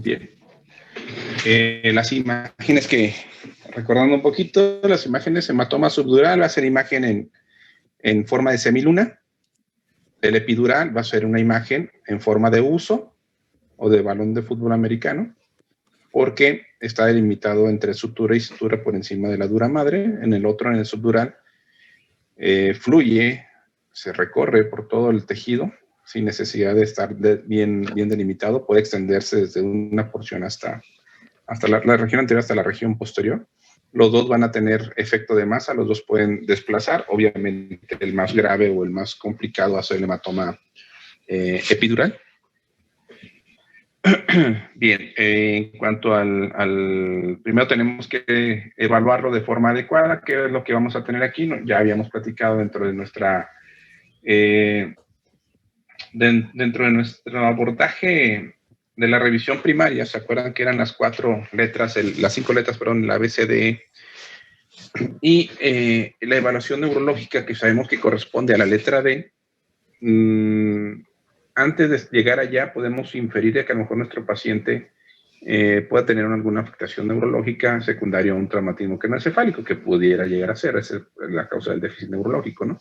Bien. Las imágenes recordando un poquito, las imágenes, hematoma subdural va a ser imagen en forma de semiluna. El epidural va a ser una imagen en forma de uso o de balón de fútbol americano, porque está delimitado entre sutura y sutura por encima de la dura madre. En el otro, en el subdural, fluye, se recorre por todo el tejido sin necesidad de estar bien delimitado. Puede extenderse desde una porción hasta la región anterior hasta la región posterior. Los dos van a tener efecto de masa, los dos pueden desplazar. Obviamente el más grave o el más complicado va a ser el hematoma epidural. Bien, en cuanto al primero tenemos que evaluarlo de forma adecuada, que es lo que vamos a tener aquí. Ya habíamos platicado dentro de nuestro abordaje de la revisión primaria. ¿Se acuerdan que eran las 5 letras, la ABCDE? Y la evaluación neurológica, que sabemos que corresponde a la letra D. Antes de llegar allá, podemos inferir de que a lo mejor nuestro paciente pueda tener alguna afectación neurológica secundaria a un traumatismo craneoencefálico, que pudiera llegar a ser. Esa es la causa del déficit neurológico, ¿no?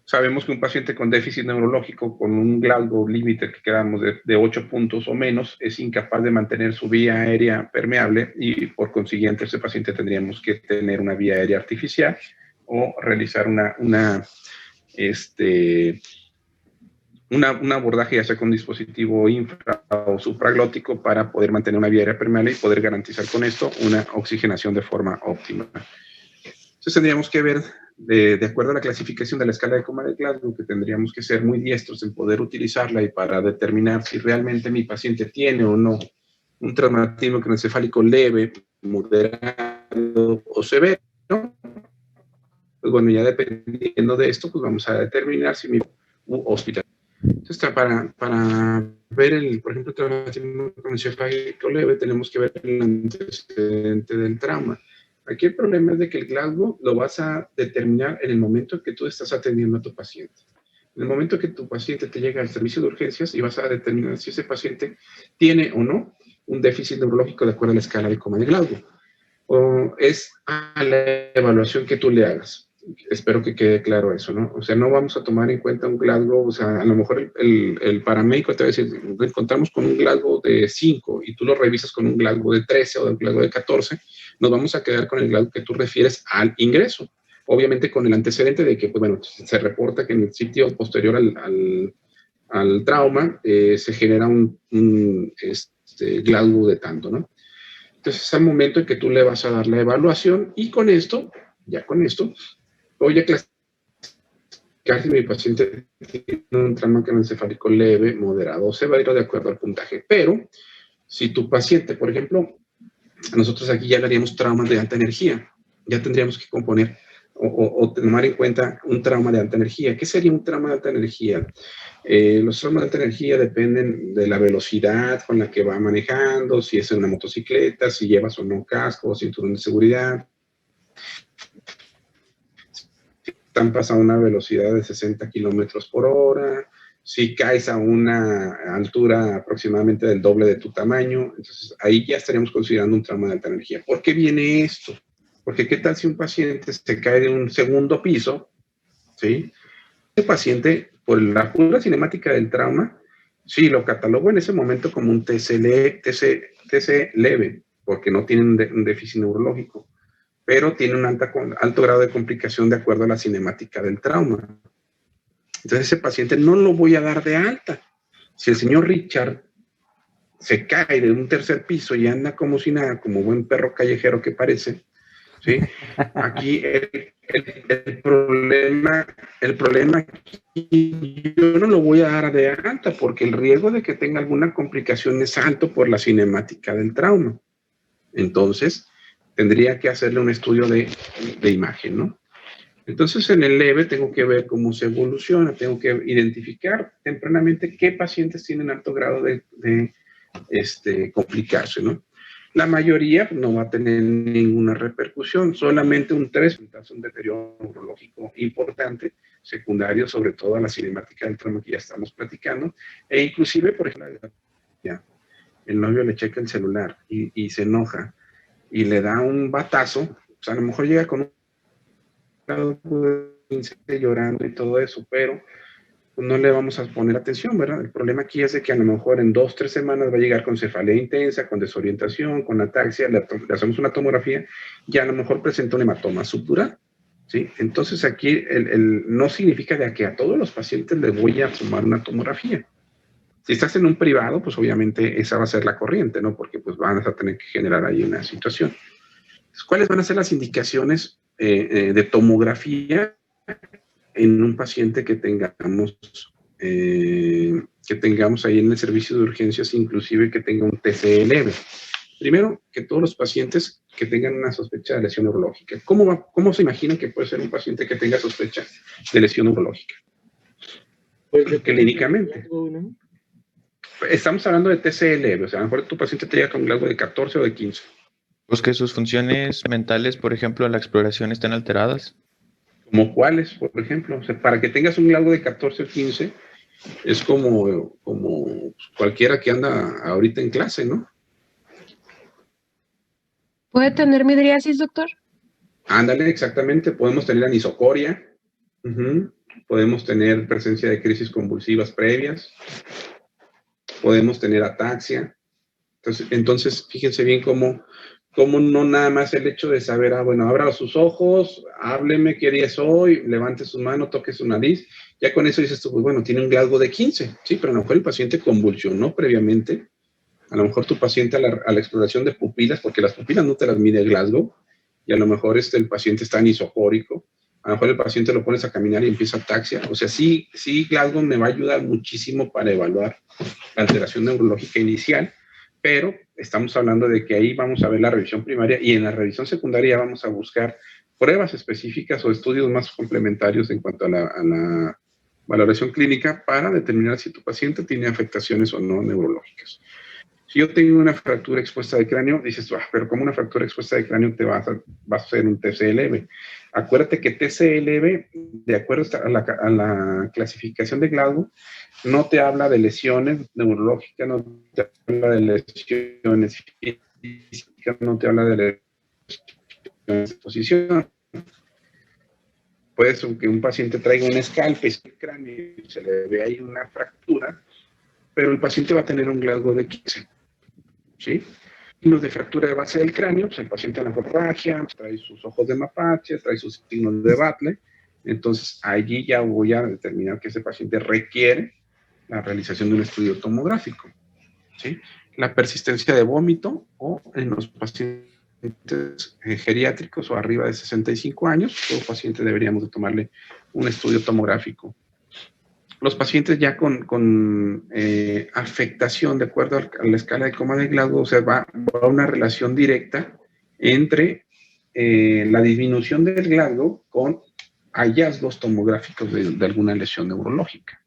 Sabemos que un paciente con déficit neurológico, con un Glasgow límite que quedamos de 8 puntos o menos, es incapaz de mantener su vía aérea permeable, y por consiguiente ese paciente tendríamos que tener una vía aérea artificial o realizar un abordaje ya sea con dispositivo infra o supraglótico para poder mantener una vía aérea permeable y poder garantizar con esto una oxigenación de forma óptima. Entonces tendríamos que ver, de acuerdo a la clasificación de la escala de coma de Glasgow, que tendríamos que ser muy diestros en poder utilizarla y para determinar si realmente mi paciente tiene o no un traumatismo craneoencefálico leve, moderado o severo, ¿no? Pues bueno, ya dependiendo de esto, pues vamos a determinar si mi hospital. Entonces, para ver, por ejemplo, el traumatismo craneoencefálico leve, tenemos que ver el antecedente del trauma. Aquí el problema es de que el Glasgow lo vas a determinar en el momento que tú estás atendiendo a tu paciente. En el momento que tu paciente te llega al servicio de urgencias, y vas a determinar si ese paciente tiene o no un déficit neurológico de acuerdo a la escala de coma de Glasgow. O es a la evaluación que tú le hagas. Espero que quede claro eso, ¿no? O sea, no vamos a tomar en cuenta un Glasgow. O sea, a lo mejor el paramédico te va a decir, encontramos con un Glasgow de 5 y tú lo revisas con un Glasgow de 13 o un Glasgow de 14, nos vamos a quedar con el Glasgow que tú refieres al ingreso. Obviamente con el antecedente de que, pues, bueno, se reporta que en el sitio posterior al trauma se genera un Glasgow de tanto, ¿no? Entonces es el momento en que tú le vas a dar la evaluación, y con esto voy a clasificar si mi paciente tiene un trauma craneoencefálico leve, moderado o severo de acuerdo al puntaje. Pero si tu paciente, por ejemplo, nosotros aquí ya haríamos traumas de alta energía, ya tendríamos que componer o tomar en cuenta un trauma de alta energía. ¿Qué sería un trauma de alta energía? Los traumas de alta energía dependen de la velocidad con la que va manejando, si es en una motocicleta, si llevas o no casco o cinturón de seguridad, si están pasando a una velocidad de 60 kilómetros por hora, si caes a una altura aproximadamente del doble de tu tamaño. Entonces ahí ya estaríamos considerando un trauma de alta energía. ¿Por qué viene esto? Porque ¿qué tal si un paciente se cae de un segundo piso? ¿Sí? Ese paciente, por la pura cinemática del trauma, sí, lo catalogo en ese momento como un TC leve, porque no tiene un déficit neurológico, pero tiene un alto grado de complicación de acuerdo a la cinemática del trauma. Entonces ese paciente no lo voy a dar de alta. Si el señor Richard se cae de un tercer piso y anda como si nada, como buen perro callejero que parece, ¿sí? Aquí el problema aquí, yo no lo voy a dar de alta porque el riesgo de que tenga alguna complicación es alto por la cinemática del trauma. Entonces, tendría que hacerle un estudio de imagen, ¿no? Entonces, en el leve tengo que ver cómo se evoluciona, tengo que identificar tempranamente qué pacientes tienen alto grado de complicarse, ¿no? La mayoría no va a tener ninguna repercusión, solamente un 3 un deterioro neurológico importante, secundario sobre todo a la cinemática del trauma que ya estamos platicando, e inclusive, por ejemplo, ya. el novio le checa el celular y se enoja y le da un batazo, pues a lo mejor llega con un grado de 15 llorando y todo eso, pero pues no le vamos a poner atención, ¿verdad? El problema aquí es de que a lo mejor en 2, 3 semanas va a llegar con cefalea intensa, con desorientación, con ataxia, le hacemos una tomografía y a lo mejor presenta un hematoma subdural, ¿sí? Entonces aquí no significa de que a todos los pacientes les voy a tomar una tomografía. Si estás en un privado, pues obviamente esa va a ser la corriente, ¿no? Porque pues van a tener que generar ahí una situación. Entonces, ¿cuáles van a ser las indicaciones de tomografía en un paciente que tengamos ahí en el servicio de urgencias, inclusive que tenga un TCE leve? Primero, que todos los pacientes que tengan una sospecha de lesión neurológica. ¿Cómo se imaginan que puede ser un paciente que tenga sospecha de lesión neurológica? Pues clínicamente. Estamos hablando de TCE leve, o sea, a lo mejor tu paciente te llega con un grado de 14 o de 15. Pues que sus funciones mentales, por ejemplo, la exploración, estén alteradas. ¿Como cuáles, por ejemplo? O sea, para que tengas un grado de 14 o 15, es como cualquiera que anda ahorita en clase, ¿no? ¿Puede tener midriasis, doctor? Ándale, exactamente. Podemos tener anisocoria. Podemos tener presencia de crisis convulsivas previas. Podemos tener ataxia. Entonces fíjense bien cómo no nada más el hecho de saber, bueno, abra sus ojos, hábleme, qué día es hoy, levante su mano, toque su nariz, ya con eso dices tú, pues bueno, tiene un Glasgow de 15, sí, pero a lo mejor el paciente convulsionó previamente, a lo mejor tu paciente a la exploración de pupilas, porque las pupilas no te las mide Glasgow, y a lo mejor el paciente está anisofórico, a lo mejor el paciente lo pones a caminar y empieza ataxia, o sea, sí, Glasgow me va a ayudar muchísimo para evaluar la alteración neurológica inicial, pero estamos hablando de que ahí vamos a ver la revisión primaria y en la revisión secundaria vamos a buscar pruebas específicas o estudios más complementarios en cuanto a la valoración clínica para determinar si tu paciente tiene afectaciones o no neurológicas. Si yo tengo una fractura expuesta de cráneo, dices, pero ¿cómo una fractura expuesta de cráneo te va a hacer un TCE leve? Acuérdate que TCE leve, de acuerdo a la clasificación de Glasgow, no te habla de lesiones neurológicas, no te habla de lesiones físicas, no te habla de lesiones de exposición. Puede ser que un paciente traiga un escalpe en el cráneo y se le ve ahí una fractura, pero el paciente va a tener un Glasgow de 15. ¿Sí? Signos de fractura de base del cráneo, pues el paciente anacorragia, trae sus ojos de mapache, trae sus signos de Batley, entonces allí ya voy a determinar que ese paciente requiere la realización de un estudio tomográfico, ¿sí? La persistencia de vómito o en los pacientes geriátricos o arriba de 65 años, todo paciente deberíamos de tomarle un estudio tomográfico. Los pacientes ya con afectación, de acuerdo a la escala de coma de Glasgow, o sea, va a una relación directa entre la disminución del Glasgow con hallazgos tomográficos de alguna lesión neurológica.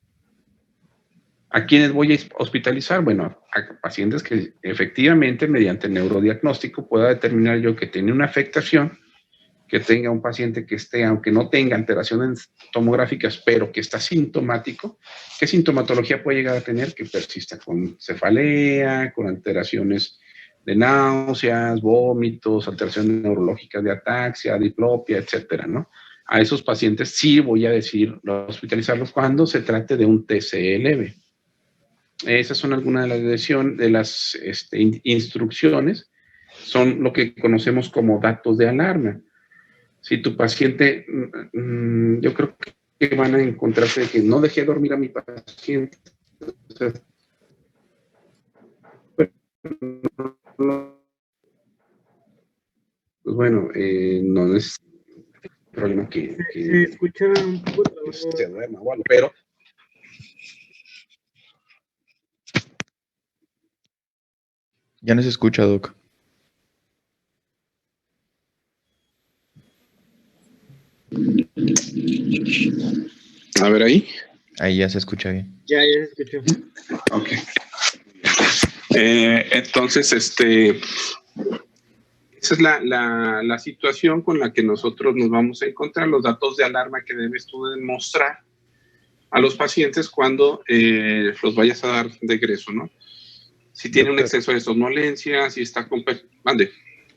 ¿A quiénes voy a hospitalizar? Bueno, a pacientes que efectivamente mediante el neurodiagnóstico pueda determinar yo que tiene una afectación, que tenga un paciente que esté, aunque no tenga alteraciones tomográficas, pero que está sintomático. ¿Qué sintomatología puede llegar a tener? Que persista con cefalea, con alteraciones de náuseas, vómitos, alteraciones neurológicas de ataxia, diplopia, etcétera, ¿no? A esos pacientes sí voy a decir hospitalizarlos cuando se trate de un TCE leve. Esas son algunas de las instrucciones, son lo que conocemos como datos de alarma. Si tu paciente, yo creo que van a encontrarse que no dejé dormir a mi paciente. O sea, pues bueno, no es problema que se escucha un poco se duerma o algo, pero Ya no se escucha, Doc. a ver ahí. Ahí ya se escucha bien. Ya se escuchó. Ok. Entonces, esa es la situación con la que nosotros nos vamos a encontrar, los datos de alarma que debes tú demostrar a los pacientes cuando los vayas a dar de egreso, ¿no? Si tiene un Doctor. exceso de somnolencia, si está con... Mande.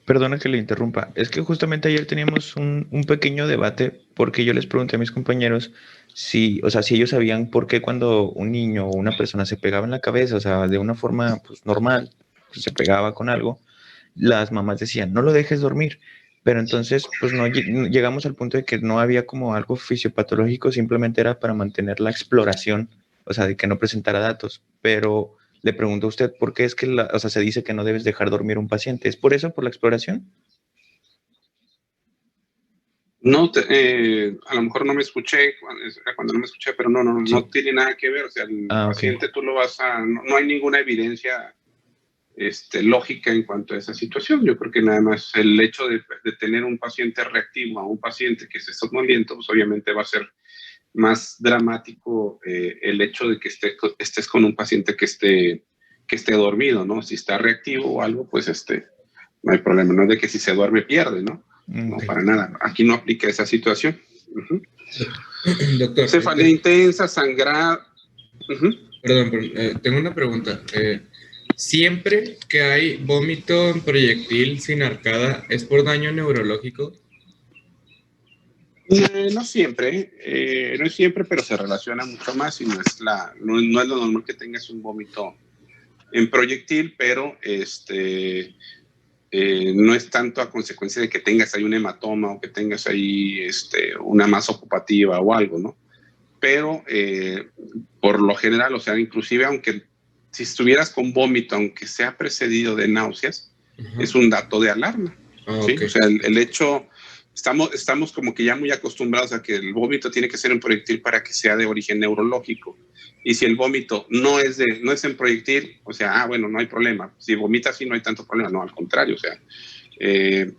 Perdona que le interrumpa. Es que justamente ayer teníamos un pequeño debate porque yo les pregunté a mis compañeros si, o sea, si ellos sabían por qué cuando un niño o una persona se pegaba en la cabeza, o sea, de una forma pues, normal, pues, se pegaba con algo, las mamás decían, no lo dejes dormir. Pero entonces, pues no llegamos al punto de que no había como algo fisiopatológico, simplemente era para mantener la exploración, o sea, de que no presentara datos. Pero le pregunto a usted, ¿por qué es que o sea, se dice que no debes dejar dormir a un paciente? ¿Es por eso, por la exploración? No, a lo mejor no me escuché cuando no me escuché, pero no Sí. tiene nada que ver. O sea, el Ah, ok. paciente tú lo vas a... No hay ninguna evidencia lógica en cuanto a esa situación. Yo creo que nada más el hecho de tener un paciente reactivo a un paciente que se está somnoliento, pues obviamente va a ser más dramático el hecho de que estés con un paciente que esté dormido, ¿no? Si está reactivo o algo, pues no hay problema. No es de que si se duerme pierde, ¿no? No, Ok. para nada. Aquí no aplica esa situación. Uh-huh. Doctor, Cefalea intensa, sangrar. Uh-huh. perdón, tengo una pregunta. ¿Siempre que hay vómito en proyectil sin arcada es por daño neurológico? No siempre, no es siempre, pero se relaciona mucho más y no es lo normal que tengas un vómito en proyectil, pero no es tanto a consecuencia de que tengas ahí un hematoma o que tengas ahí una masa ocupativa o algo, ¿no? Pero por lo general, o sea, inclusive aunque si estuvieras con vómito, aunque sea precedido de náuseas, es un dato de alarma. ¿Sí? Okay. O sea, el hecho, estamos como que ya muy acostumbrados a que el vómito tiene que ser un proyectil para que sea de origen neurológico. Y si el vómito no es en proyectil, o sea, bueno, no hay problema. Si vomita así no hay tanto problema. No, al contrario, o sea,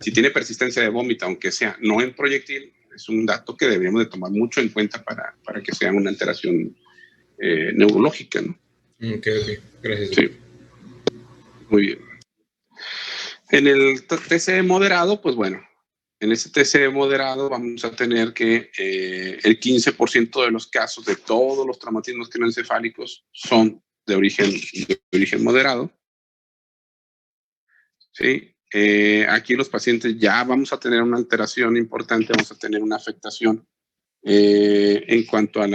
si tiene persistencia de vómito, aunque sea no en proyectil, es un dato que deberíamos de tomar mucho en cuenta para que sea una alteración neurológica, ¿no? Ok, gracias. Sí, muy bien. En el TCE moderado, pues bueno, en ese TCE moderado vamos a tener que el 15% de los casos de todos los traumatismos craneoencefálicos son de origen moderado. ¿Sí? Aquí los pacientes ya vamos a tener una alteración importante, vamos a tener una afectación en cuanto a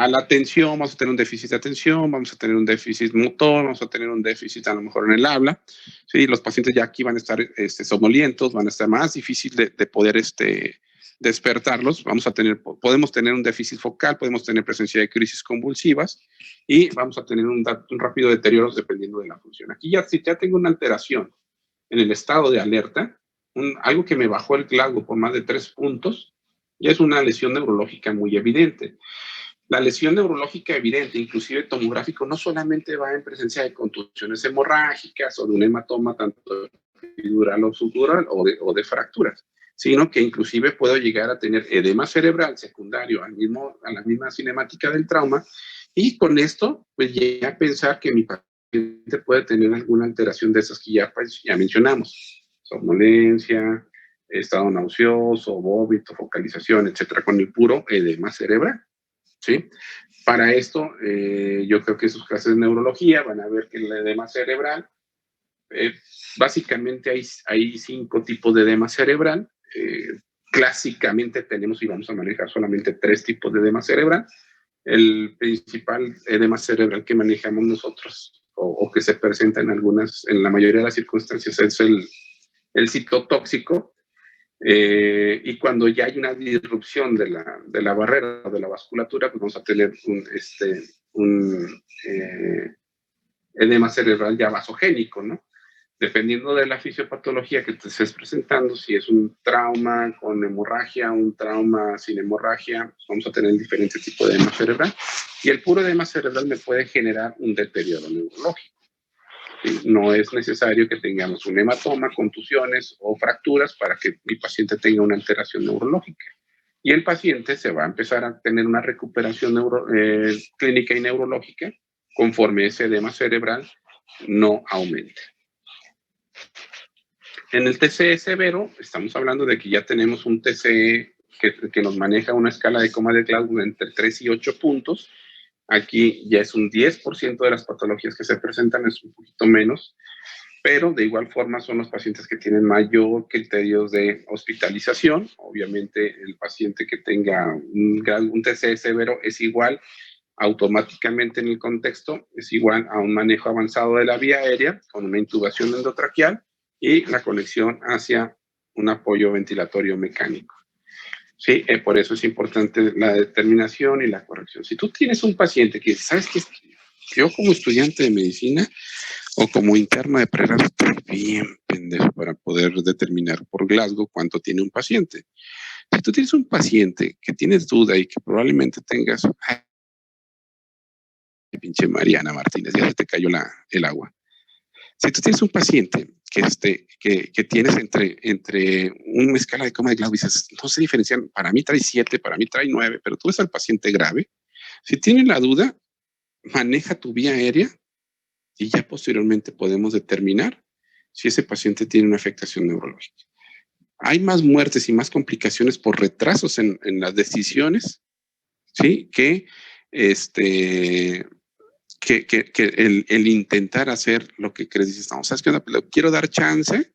la atención, vamos a tener un déficit de atención, vamos a tener un déficit motor, vamos a tener un déficit a lo mejor en el habla. ¿Sí? Los pacientes ya aquí van a estar somnolientos, van a estar más difícil de poder despertarlos. Podemos tener un déficit focal, podemos tener presencia de crisis convulsivas y vamos a tener un rápido deterioro dependiendo de la función. Aquí si ya tengo una alteración en el estado de alerta, algo que me bajó el Glasgow por más de 3 puntos, ya es una lesión neurológica muy evidente. La lesión neurológica evidente, inclusive tomográfico, no solamente va en presencia de contusiones hemorrágicas o de un hematoma tanto epidural o subdural o de fracturas, sino que inclusive puedo llegar a tener edema cerebral secundario a la misma cinemática del trauma y con esto pues ya pensar que mi paciente puede tener alguna alteración de esas que ya mencionamos, somnolencia, estado nauseoso, vómito, focalización, etcétera, con el puro edema cerebral. ¿Sí? Para esto, yo creo que sus clases de neurología van a ver que el edema cerebral, básicamente hay 5 tipos de edema cerebral. Clásicamente tenemos y vamos a manejar solamente 3 tipos de edema cerebral. El principal edema cerebral que manejamos nosotros o que se presenta en la mayoría de las circunstancias es el citotóxico. Y cuando ya hay una disrupción de la barrera o de la vasculatura, pues vamos a tener un edema cerebral ya vasogénico, ¿no? Dependiendo de la fisiopatología que te estés presentando, si es un trauma con hemorragia, un trauma sin hemorragia, pues vamos a tener diferentes tipos de edema cerebral. Y el puro edema cerebral me puede generar un deterioro neurológico. No es necesario que tengamos un hematoma, contusiones o fracturas para que mi paciente tenga una alteración neurológica. Y el paciente se va a empezar a tener una recuperación clínica y neurológica conforme ese edema cerebral no aumente. En el TCE severo, estamos hablando de que ya tenemos un TCE que nos maneja una escala de coma de Glasgow entre 3 y 8 puntos, Aquí ya es un 10% de las patologías que se presentan, es un poquito menos, pero de igual forma son los pacientes que tienen mayor criterios de hospitalización. Obviamente el paciente que tenga un TCE severo es igual automáticamente en el contexto, es igual a un manejo avanzado de la vía aérea con una intubación endotraqueal y la conexión hacia un apoyo ventilatorio mecánico. Sí, por eso es importante la determinación y la corrección. Si tú tienes un paciente que, ¿sabes qué? Yo como estudiante de medicina o como interno de pregrado estoy bien pendejo para poder determinar por Glasgow cuánto tiene un paciente. Si tú tienes un paciente que tienes duda y que probablemente tengas... Ay, pinche Mariana Martínez, ya se te cayó el agua. Si tú tienes un paciente que tienes entre una escala de coma de Glasgow y dices, no se diferencian, para mí trae 7, para mí trae 9, pero tú ves al paciente grave, si tienes la duda, maneja tu vía aérea y ya posteriormente podemos determinar si ese paciente tiene una afectación neurológica. Hay más muertes y más complicaciones por retrasos en las decisiones, ¿sí? Que el intentar hacer lo que crees, dices, no, ¿sabes qué onda? Le quiero dar chance,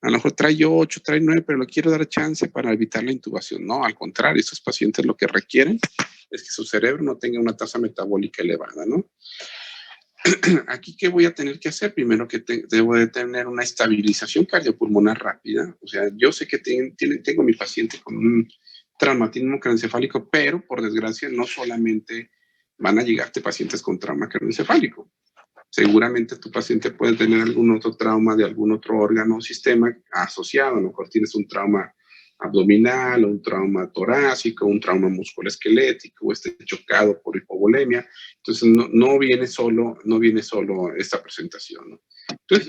a lo mejor trae 8, trae 9, pero le quiero dar chance para evitar la intubación. No, al contrario, estos pacientes lo que requieren es que su cerebro no tenga una tasa metabólica elevada, ¿no? Aquí, ¿qué voy a tener que hacer? Primero que debo de tener una estabilización cardiopulmonar rápida. O sea, yo sé que tengo mi paciente con un traumatismo craneoencefálico, pero por desgracia no solamente van a llegarte pacientes con trauma craneoencefálico. Seguramente tu paciente puede tener algún otro trauma de algún otro órgano o sistema asociado. A lo mejor tienes un trauma abdominal, un trauma torácico, un trauma musculoesquelético, o esté chocado por hipovolemia. Entonces, no viene solo esta presentación, ¿no?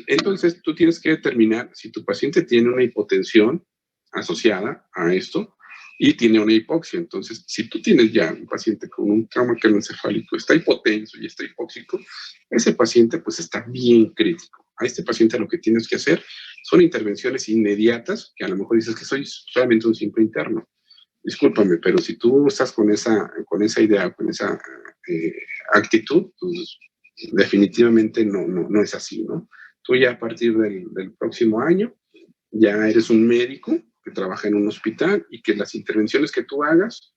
Entonces, tú tienes que determinar si tu paciente tiene una hipotensión asociada a esto y tiene una hipoxia. Entonces, si tú tienes ya un paciente con un trauma craneoencefálico, está hipotenso y está hipóxico, ese paciente pues está bien crítico. A este paciente lo que tienes que hacer son intervenciones inmediatas, que a lo mejor dices que soy solamente un simple interno. Discúlpame, pero si tú estás con esa idea, con esa actitud, pues definitivamente no es así, ¿no? Tú ya a partir del próximo año ya eres un médico que trabaja en un hospital y que las intervenciones que tú hagas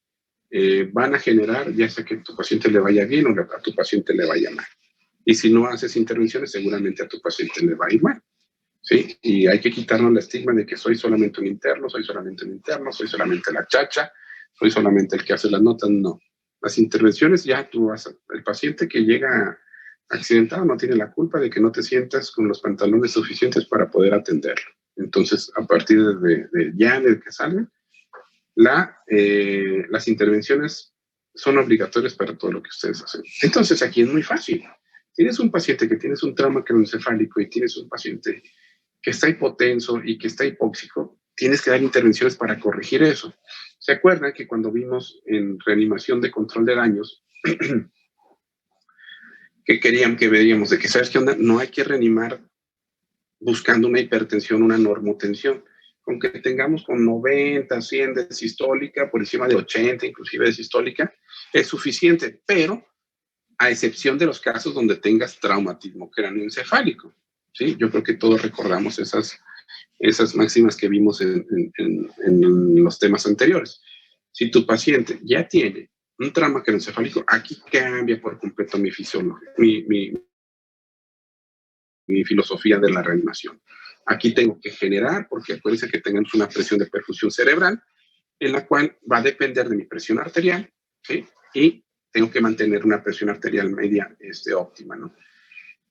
van a generar, ya sea que a tu paciente le vaya bien o a tu paciente le vaya mal. Y si no haces intervenciones, seguramente a tu paciente le va a ir mal. ¿Sí? Y hay que quitarnos el estigma de que soy solamente un interno, soy solamente la chacha, soy solamente el que hace las notas. No. Las intervenciones ya tú vas el paciente que llega accidentado no tiene la culpa de que no te sientas con los pantalones suficientes para poder atenderlo. Entonces, a partir de que salga, las intervenciones son obligatorias para todo lo que ustedes hacen. Entonces, aquí es muy fácil. Tienes un paciente que tienes un trauma craneoencefálico y tienes un paciente que está hipotenso y que está hipóxico, tienes que dar intervenciones para corregir eso. ¿Se acuerdan que cuando vimos en reanimación de control de daños, que veíamos de que, ¿sabes qué onda? No hay que reanimar buscando una hipertensión, una normotensión. Con que tengamos con 90, 100 de sistólica, por encima de 80 inclusive de sistólica, es suficiente, pero a excepción de los casos donde tengas traumatismo craneoencefálico. ¿Sí? Yo creo que todos recordamos esas máximas que vimos en los temas anteriores. Si tu paciente ya tiene un trauma craneoencefálico, aquí cambia por completo mi filosofía de la reanimación. Aquí tengo que generar, porque acuérdense que tenemos una presión de perfusión cerebral, en la cual va a depender de mi presión arterial, ¿sí? Y tengo que mantener una presión arterial media óptima, ¿no?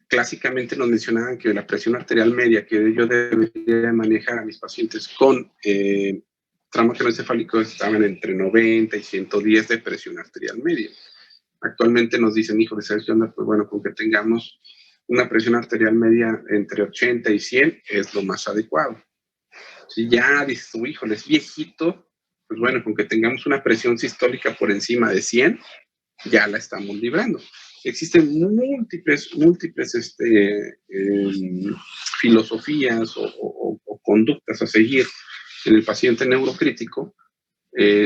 Clásicamente nos mencionaban que la presión arterial media que yo debería manejar a mis pacientes con trauma craneoencefálico estaban entre 90 y 110 de presión arterial media. Actualmente nos dicen, híjole, ¿sabes qué onda? Pues bueno, con que tengamos una presión arterial media entre 80 y 100 es lo más adecuado. Si ya dices, híjole, es viejito, pues bueno, con que tengamos una presión sistólica por encima de 100, ya la estamos librando. Existen múltiples filosofías o conductas a seguir en el paciente neurocrítico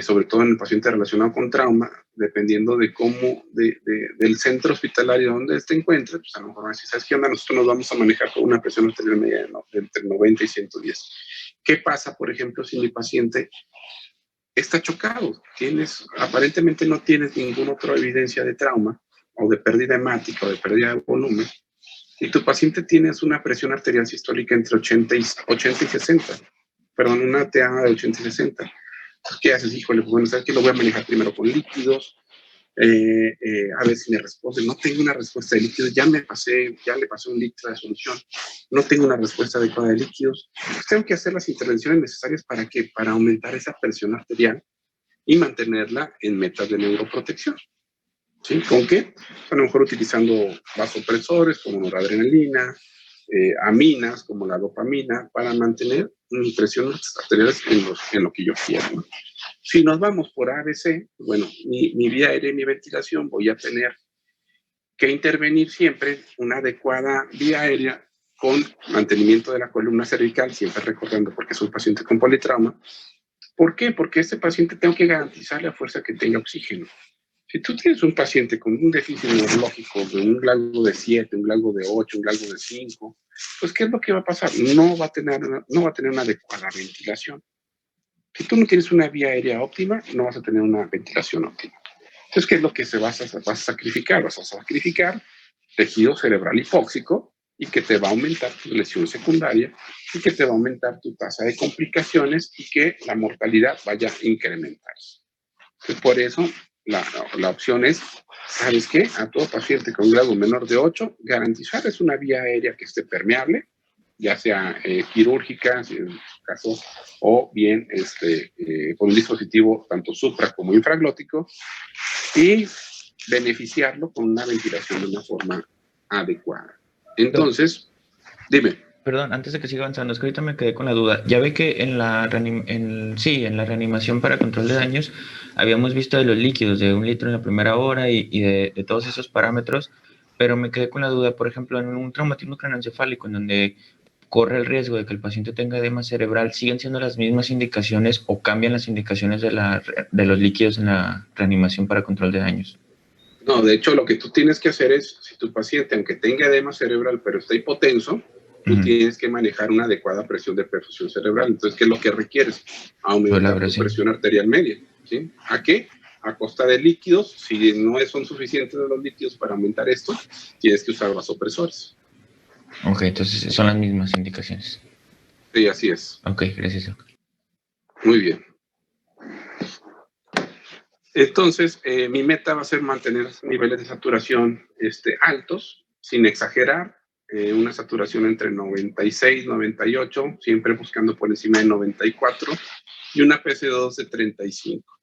sobre todo en el paciente relacionado con trauma, dependiendo de cómo, del centro hospitalario donde te encuentres, pues a lo mejor si sabes qué onda, nosotros nos vamos a manejar con una presión arterial media de entre 90 y 110. ¿Qué pasa, por ejemplo, si mi paciente está chocado? Aparentemente no tienes ninguna otra evidencia de trauma, o de pérdida hemática, o de pérdida de volumen, y tu paciente tiene una presión arterial sistólica entre 80 y 60, perdón, una TA de 80 y 60. ¿Qué haces? Híjole, pues bueno, ¿sabes qué? Lo voy a manejar primero con líquidos, a ver si me responde. No tengo una respuesta de líquidos, ya le pasé un litro de solución, no tengo una respuesta adecuada de líquidos. Pues tengo que hacer las intervenciones necesarias para ¿qué? Para aumentar esa presión arterial y mantenerla en metas de neuroprotección. ¿Sí? ¿Con qué? A lo mejor utilizando vasopresores como noradrenalina, aminas como la dopamina, para mantener presiones arteriales en lo que yo quiero, ¿no? Si nos vamos por ABC, bueno, mi vía aérea y mi ventilación, voy a tener que intervenir siempre una adecuada vía aérea con mantenimiento de la columna cervical, siempre recordando porque es un paciente con politrauma. ¿Por qué? Porque a este paciente tengo que garantizarle a fuerza que tenga oxígeno. Si tú tienes un paciente con un déficit neurológico de un galgo de 7, un galgo de 8, un galgo de 5, pues ¿qué es lo que va a pasar? No va a tener una adecuada ventilación. Si tú no tienes una vía aérea óptima, no vas a tener una ventilación óptima. Entonces, ¿qué es lo que vas a sacrificar? Vas a sacrificar tejido cerebral hipóxico, y que te va a aumentar tu lesión secundaria, y que te va a aumentar tu tasa de complicaciones, y que la mortalidad vaya a incrementarse. Entonces, por eso, la opción es, ¿sabes qué? A todo paciente con un grado menor de 8, garantizarles una vía aérea que esté permeable, ya sea quirúrgica, en su caso, o bien con un dispositivo tanto supra como infraglótico, y beneficiarlo con una ventilación de una forma adecuada. Entonces, dime. Perdón, antes de que siga avanzando, es que ahorita me quedé con la duda. Ya ve que en la reanimación para control de daños habíamos visto de los líquidos de 1 litro en la primera hora y de todos esos parámetros, pero me quedé con la duda, por ejemplo, en un traumatismo craneoencefálico en donde corre el riesgo de que el paciente tenga edema cerebral, ¿siguen siendo las mismas indicaciones o cambian las indicaciones de los líquidos en la reanimación para control de daños? No, de hecho, lo que tú tienes que hacer es, si tu paciente, aunque tenga edema cerebral, pero está hipotenso, tú tienes que manejar una adecuada presión de perfusión cerebral. Entonces, ¿qué es lo que requieres? Aumentar tu presión arterial media. ¿Sí? ¿A qué? A costa de líquidos. Si no son suficientes los líquidos para aumentar esto, tienes que usar vasopresores. Ok, entonces son las mismas indicaciones. Sí, así es. Ok, gracias. Muy bien. Entonces, mi meta va a ser mantener niveles de saturación altos, sin exagerar, una saturación entre 96 y 98, siempre buscando por encima de 94, y una PC2 de 35.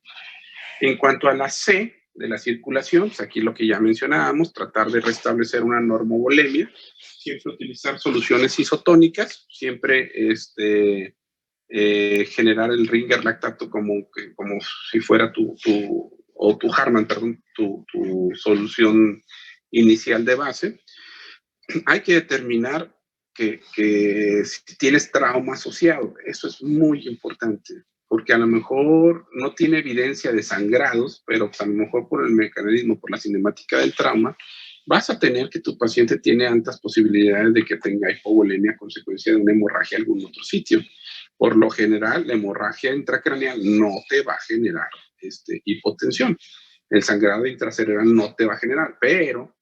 En cuanto a la C de la circulación, pues aquí lo que ya mencionábamos, tratar de restablecer una normovolemia, siempre utilizar soluciones isotónicas, siempre generar el Ringer lactato como si fuera tu Harman, perdón, tu solución inicial de base. Hay que determinar que si tienes trauma asociado, eso es muy importante, porque a lo mejor no tiene evidencia de sangrados, pero a lo mejor por el mecanismo, por la cinemática del trauma, vas a tener que tu paciente tiene altas posibilidades de que tenga hipovolemia a consecuencia de una hemorragia en algún otro sitio. Por lo general, la hemorragia intracraneal no te va a generar hipotensión. El sangrado intracerebral no te va a generar, pero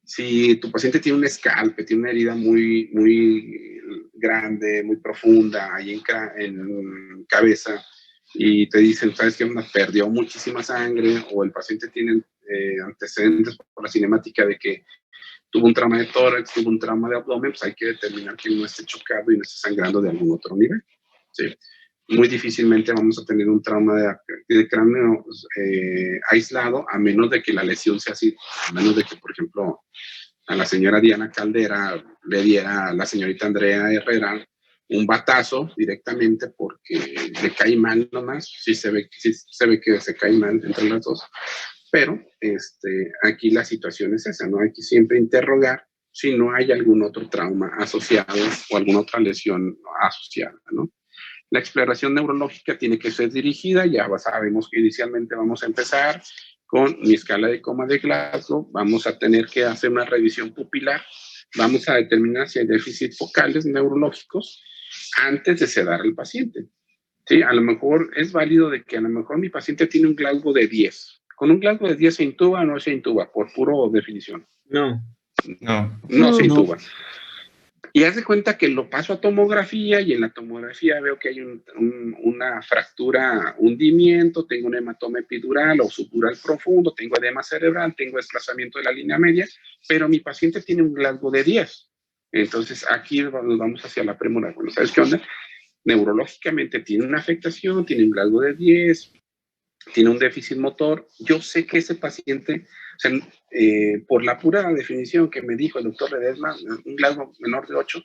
si tu paciente tiene un escalpe, tiene una herida muy, muy grande, muy profunda, ahí en cabeza, y te dicen, ¿sabes qué? Perdió muchísima sangre, o el paciente tiene antecedentes por la cinemática de que tuvo un trauma de tórax, tuvo un trauma de abdomen, pues hay que determinar que no esté chocado y no esté sangrando de algún otro nivel. ¿Sí? Muy difícilmente vamos a tener un trauma de cráneo aislado, a menos de que la lesión sea así, a menos de que, por ejemplo, a la señora Diana Caldera le diera a la señorita Andrea Herrera un batazo directamente porque le cae mal nomás, sí se ve que se cae mal entre las dos, pero aquí la situación es esa, ¿no? Hay que siempre interrogar si no hay algún otro trauma asociado o alguna otra lesión asociada, ¿no? La exploración neurológica tiene que ser dirigida, ya sabemos que inicialmente vamos a empezar con mi escala de coma de Glasgow, vamos a tener que hacer una revisión pupilar, vamos a determinar si hay déficits focales neurológicos antes de sedar al paciente. Sí, a lo mejor es válido de que a lo mejor mi paciente tiene un Glasgow de 10. ¿Con un Glasgow de 10 se intuba o no se intuba? Por puro definición. No. No se intuba. Y haz de cuenta que lo paso a tomografía y en la tomografía veo que hay una fractura, hundimiento, tengo un hematoma epidural o subdural profundo, tengo edema cerebral, tengo desplazamiento de la línea media, pero mi paciente tiene un Glasgow de 10. Entonces aquí nos vamos hacia la prémora. Bueno, ¿sabes qué onda? Neurológicamente tiene una afectación, tiene un Glasgow de 10, tiene un déficit motor. Yo sé que ese paciente, o sea, por la pura definición que me dijo el doctor Ledesma, un Glasgow menor de 8,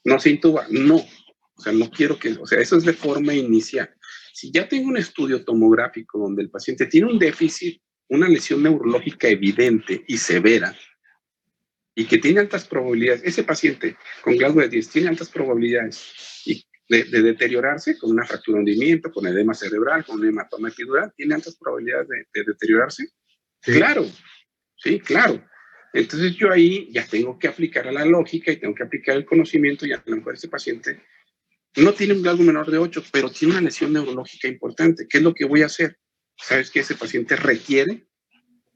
no se intuba. No, o sea, no quiero que, o sea, eso es de forma inicial. Si ya tengo un estudio tomográfico donde el paciente tiene un déficit, una lesión neurológica evidente y severa, y que tiene altas probabilidades, ese paciente con Glasgow de 10 tiene altas probabilidades de deteriorarse con una fractura de hundimiento, con edema cerebral, con un hematoma epidural, tiene altas probabilidades de deteriorarse. Sí. Claro, sí, claro. Entonces yo ahí ya tengo que aplicar a la lógica y tengo que aplicar el conocimiento y a lo mejor ese paciente no tiene un Glasgow menor de 8, pero tiene una lesión neurológica importante. ¿Qué es lo que voy a hacer? ¿Sabes que ese paciente requiere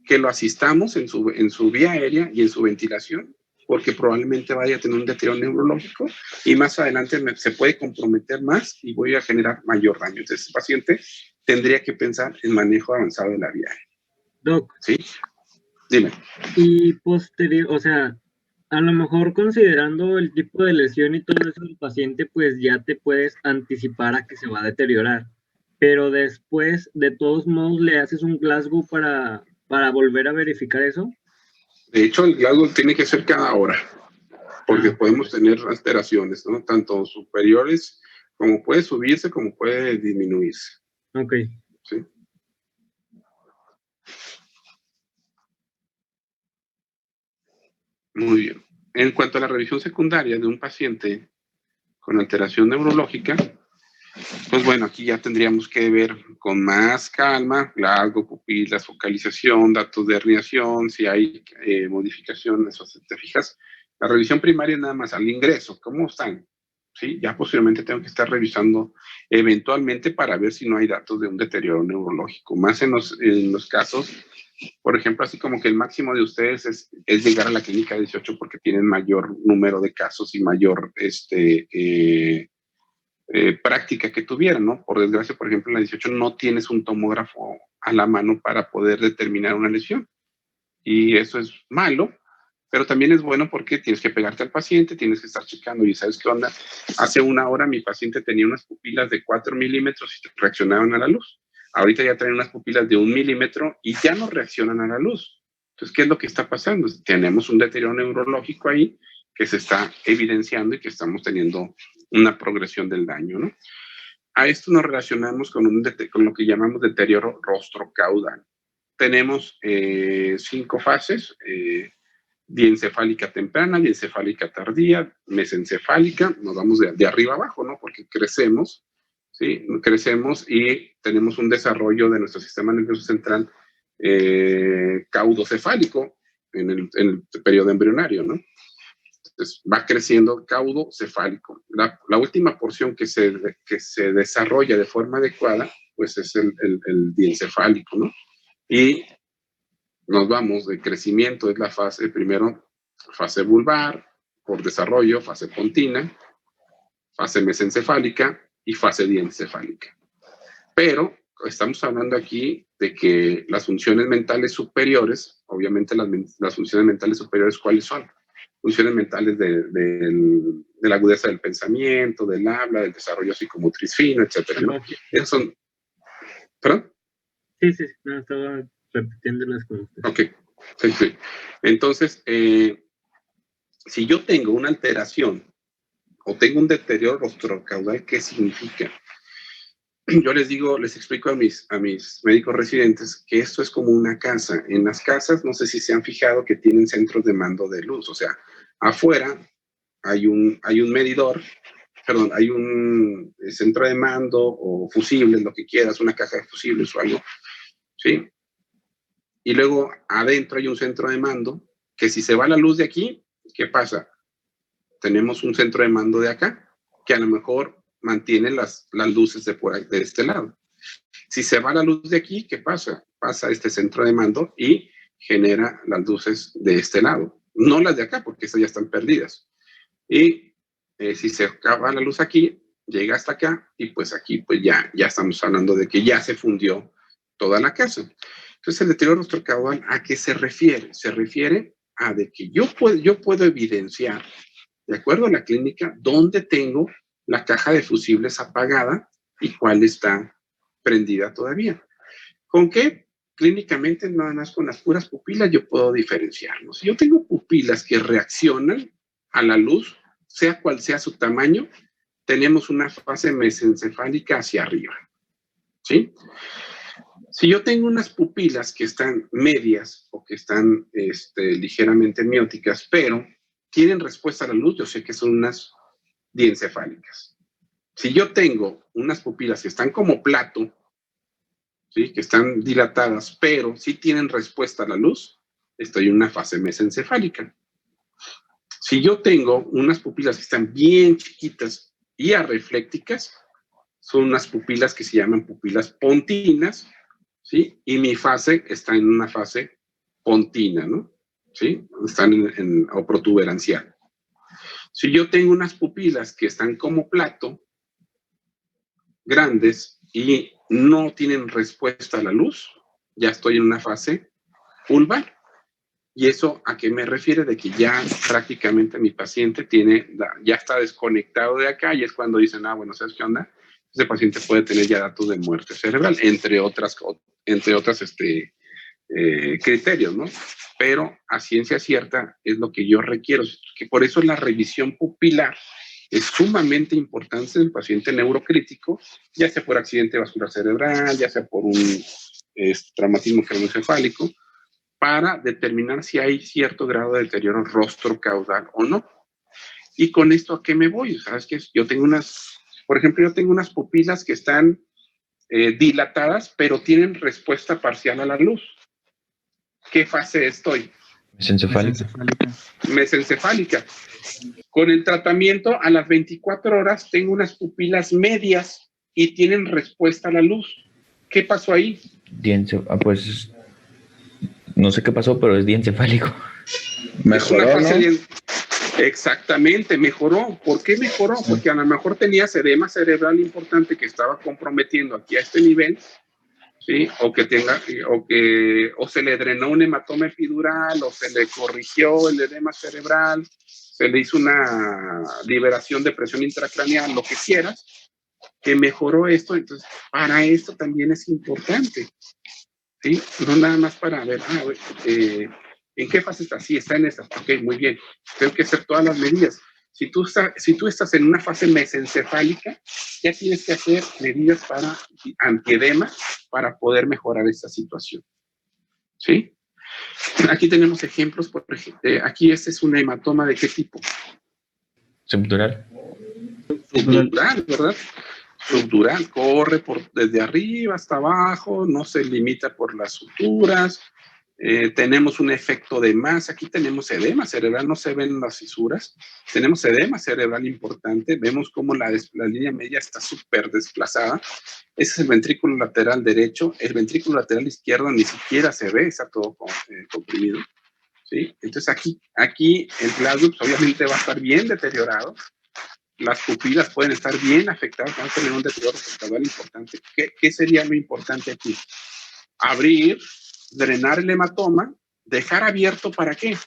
que lo asistamos en su vía aérea y en su ventilación? Porque probablemente vaya a tener un deterioro neurológico y más adelante se puede comprometer más y voy a generar mayor daño. Entonces, ese paciente tendría que pensar en manejo avanzado de la vía aérea. Doc. ¿Sí? Dime. Y posterior, o sea, a lo mejor considerando el tipo de lesión y todo eso del paciente, pues ya te puedes anticipar a que se va a deteriorar. Pero después, de todos modos, le haces un Glasgow para volver a verificar eso. De hecho, el Glasgow tiene que ser cada hora, porque podemos tener alteraciones, ¿no? Tanto superiores, como puede subirse, como puede disminuirse. Ok. ¿Sí? Muy bien. En cuanto a la revisión secundaria de un paciente con alteración neurológica, pues bueno, aquí ya tendríamos que ver con más calma, Glasgow, pupilas, focalización, datos de herniación, si hay modificaciones, o sea, te fijas. La revisión primaria es nada más al ingreso, ¿cómo están? ¿Sí? Ya posiblemente tengo que estar revisando eventualmente para ver si no hay datos de un deterioro neurológico, más en los casos, por ejemplo, así como que el máximo de ustedes es llegar a la clínica 18 porque tienen mayor número de casos y mayor práctica que tuvieran, ¿no? Por desgracia, por ejemplo, en la 18 no tienes un tomógrafo a la mano para poder determinar una lesión. Y eso es malo, pero también es bueno porque tienes que pegarte al paciente, tienes que estar checando. Y ¿sabes qué onda? Hace una hora mi paciente tenía unas pupilas de 4 milímetros y reaccionaban a la luz. Ahorita ya traen unas pupilas de 1 milímetro y ya no reaccionan a la luz. Entonces, ¿qué es lo que está pasando? Tenemos un deterioro neurológico ahí que se está evidenciando y que estamos teniendo una progresión del daño, ¿no? A esto nos relacionamos con lo que llamamos deterioro rostrocaudal. Tenemos 5 fases, diencefálica temprana, diencefálica tardía, mesencefálica, nos vamos de arriba abajo, ¿no? Porque crecemos, ¿sí? Crecemos y tenemos un desarrollo de nuestro sistema nervioso central caudocefálico en el periodo embrionario, ¿no? Entonces, va creciendo caudocefálico. La última porción que se desarrolla de forma adecuada, pues es el diencefálico, ¿no? Y nos vamos de crecimiento, es la fase, primero, fase vulvar, por desarrollo, fase pontina, fase mesencefálica y fase diencefálica. Pero estamos hablando aquí de que las funciones mentales superiores, obviamente las funciones mentales superiores, ¿cuáles son? Funciones mentales de la agudeza del pensamiento, del habla, del desarrollo psicomotriz fino, etc. ¿no? Esas son... ¿Perdón? Sí, no, estaba repitiéndolas con usted. Ok, sí. Entonces, si yo tengo una alteración o tengo un deterioro rostrocaudal, ¿qué significa? Yo les explico a mis médicos residentes que esto es como una casa. En las casas, no sé si se han fijado que tienen centros de mando de luz, o sea, afuera hay un medidor hay un centro de mando o fusibles, lo que quieras, una caja de fusibles o algo, ¿sí? Y luego adentro hay un centro de mando que si se va la luz de aquí, ¿qué pasa? Tenemos un centro de mando de acá que a lo mejor mantiene las luces de este lado. Si se va la luz de aquí, ¿qué pasa? Pasa a este centro de mando y genera las luces de este lado. No las de acá, porque esas ya están perdidas. Y si se acaba la luz aquí, llega hasta acá y pues aquí pues ya estamos hablando de que ya se fundió toda la casa. Entonces el deterioro rostrocaudal, ¿a qué se refiere? Se refiere a de que yo puedo evidenciar, de acuerdo a la clínica, dónde tengo la caja de fusibles apagada y cuál está prendida todavía. ¿Con qué? Clínicamente, nada más con las puras pupilas yo puedo diferenciarlos. Si yo tengo pupilas que reaccionan a la luz, sea cual sea su tamaño, tenemos una fase mesencefálica hacia arriba, ¿sí? Si yo tengo unas pupilas que están medias o que están ligeramente mióticas, pero tienen respuesta a la luz, yo sé que son unas diencefálicas. Si yo tengo unas pupilas que están como plato, ¿sí? Que están dilatadas, pero sí tienen respuesta a la luz, estoy en una fase mesencefálica. Si yo tengo unas pupilas que están bien chiquitas y arreflécticas, son unas pupilas que se llaman pupilas pontinas, ¿sí? Y mi fase está en una fase pontina, ¿no? ¿Sí? Están o protuberancial. Si yo tengo unas pupilas que están como plato, grandes, y no tienen respuesta a la luz, ya estoy en una fase vulvar. ¿Y eso a qué me refiere? De que ya prácticamente mi paciente ya está desconectado de acá y es cuando dicen, bueno, ¿sabes qué onda? Ese paciente puede tener ya datos de muerte cerebral, entre otras criterios, ¿no? Pero a ciencia cierta es lo que yo requiero, que por eso la revisión pupilar es sumamente importante en el paciente neurocrítico, ya sea por accidente vascular cerebral, ya sea por un traumatismo craneoencefálico, para determinar si hay cierto grado de deterioro rostrocaudal o no. Y con esto, ¿a qué me voy? ¿Sabes qué? Yo tengo por ejemplo, yo tengo unas pupilas que están dilatadas, pero tienen respuesta parcial a la luz. ¿Qué fase estoy? Mesencefálica. Con el tratamiento, a las 24 horas tengo unas pupilas medias y tienen respuesta a la luz. ¿Qué pasó ahí? Pues no sé qué pasó, pero es diencefálico. Mejoró, ¿no? Exactamente, mejoró. ¿Por qué mejoró? Porque a lo mejor tenía edema cerebral importante que estaba comprometiendo aquí a este nivel, ¿sí? O se le drenó un hematoma epidural, o se le corrigió el edema cerebral, se le hizo una liberación de presión intracraneal, lo que quieras, que mejoró esto. Entonces, para esto también es importante, ¿sí? No nada más para ver, ¿en qué fase está? Sí, está en esta. Ok, muy bien. Tengo que hacer todas las medidas. Si tú estás en una fase mesencefálica, ya tienes que hacer medidas para antiedema para poder mejorar esta situación, ¿sí? Aquí tenemos ejemplos. Por ejemplo, aquí este es un hematoma ¿de qué tipo? Subdural. Subdural, ¿verdad? Subdural, corre desde arriba hasta abajo, no se limita por las suturas. Tenemos un efecto de masa, aquí tenemos edema cerebral, no se ven las fisuras, tenemos edema cerebral importante, vemos cómo la línea media está súper desplazada. Ese es el ventrículo lateral derecho, el ventrículo lateral izquierdo ni siquiera se ve, está todo comprimido, ¿sí? Entonces aquí el plasma obviamente va a estar bien deteriorado, las pupilas pueden estar bien afectadas, van a tener un deterioro rostrocaudal importante. ¿Qué sería lo importante aquí? Abrir, drenar el hematoma, dejar abierto, ¿para qué?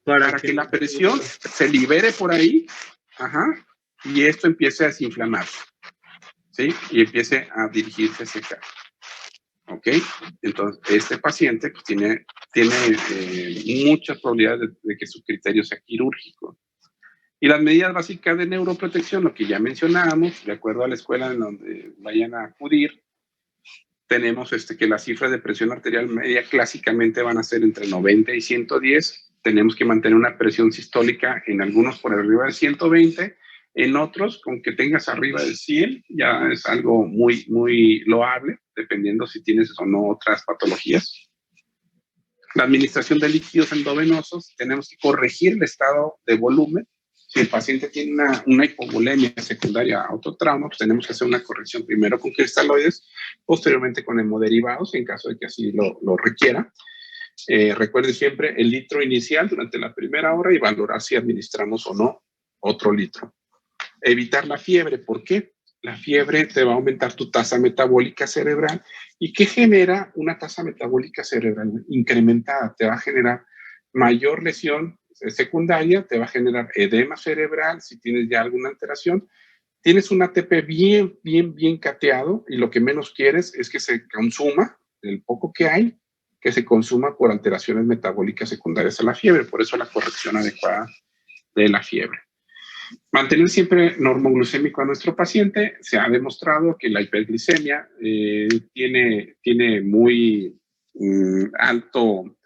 Para que la presión se libere por ahí, y esto empiece a desinflamarse, ¿sí? Y empiece a dirigirse hacia acá, ¿ok? Entonces, este paciente pues, tiene muchas probabilidades de que su criterio sea quirúrgico. Y las medidas básicas de neuroprotección, lo que ya mencionábamos, de acuerdo a la escuela en donde vayan a acudir, tenemos que las cifras de presión arterial media clásicamente van a ser entre 90 y 110. Tenemos que mantener una presión sistólica en algunos por arriba de 120 En otros, con que tengas arriba del 100, ya es algo muy, muy loable, dependiendo si tienes o no otras patologías. La administración de líquidos endovenosos, tenemos que corregir el estado de volumen. Si el paciente tiene una hipovolemia secundaria a autotrauma, pues tenemos que hacer una corrección primero con cristaloides, posteriormente con hemoderivados, en caso de que así lo requiera. Recuerden siempre el litro inicial durante la primera hora y valorar si administramos o no otro litro. Evitar la fiebre. ¿Por qué? La fiebre te va a aumentar tu tasa metabólica cerebral. ¿Y qué genera una tasa metabólica cerebral incrementada? Te va a generar mayor lesión secundaria, te va a generar edema cerebral si tienes ya alguna alteración. Tienes un ATP bien cateado y lo que menos quieres es que se consuma, el poco que hay, que se consuma por alteraciones metabólicas secundarias a la fiebre. Por eso la corrección adecuada de la fiebre. Mantener siempre normoglucémico a nuestro paciente. Se ha demostrado que la hiperglicemia tiene muy alto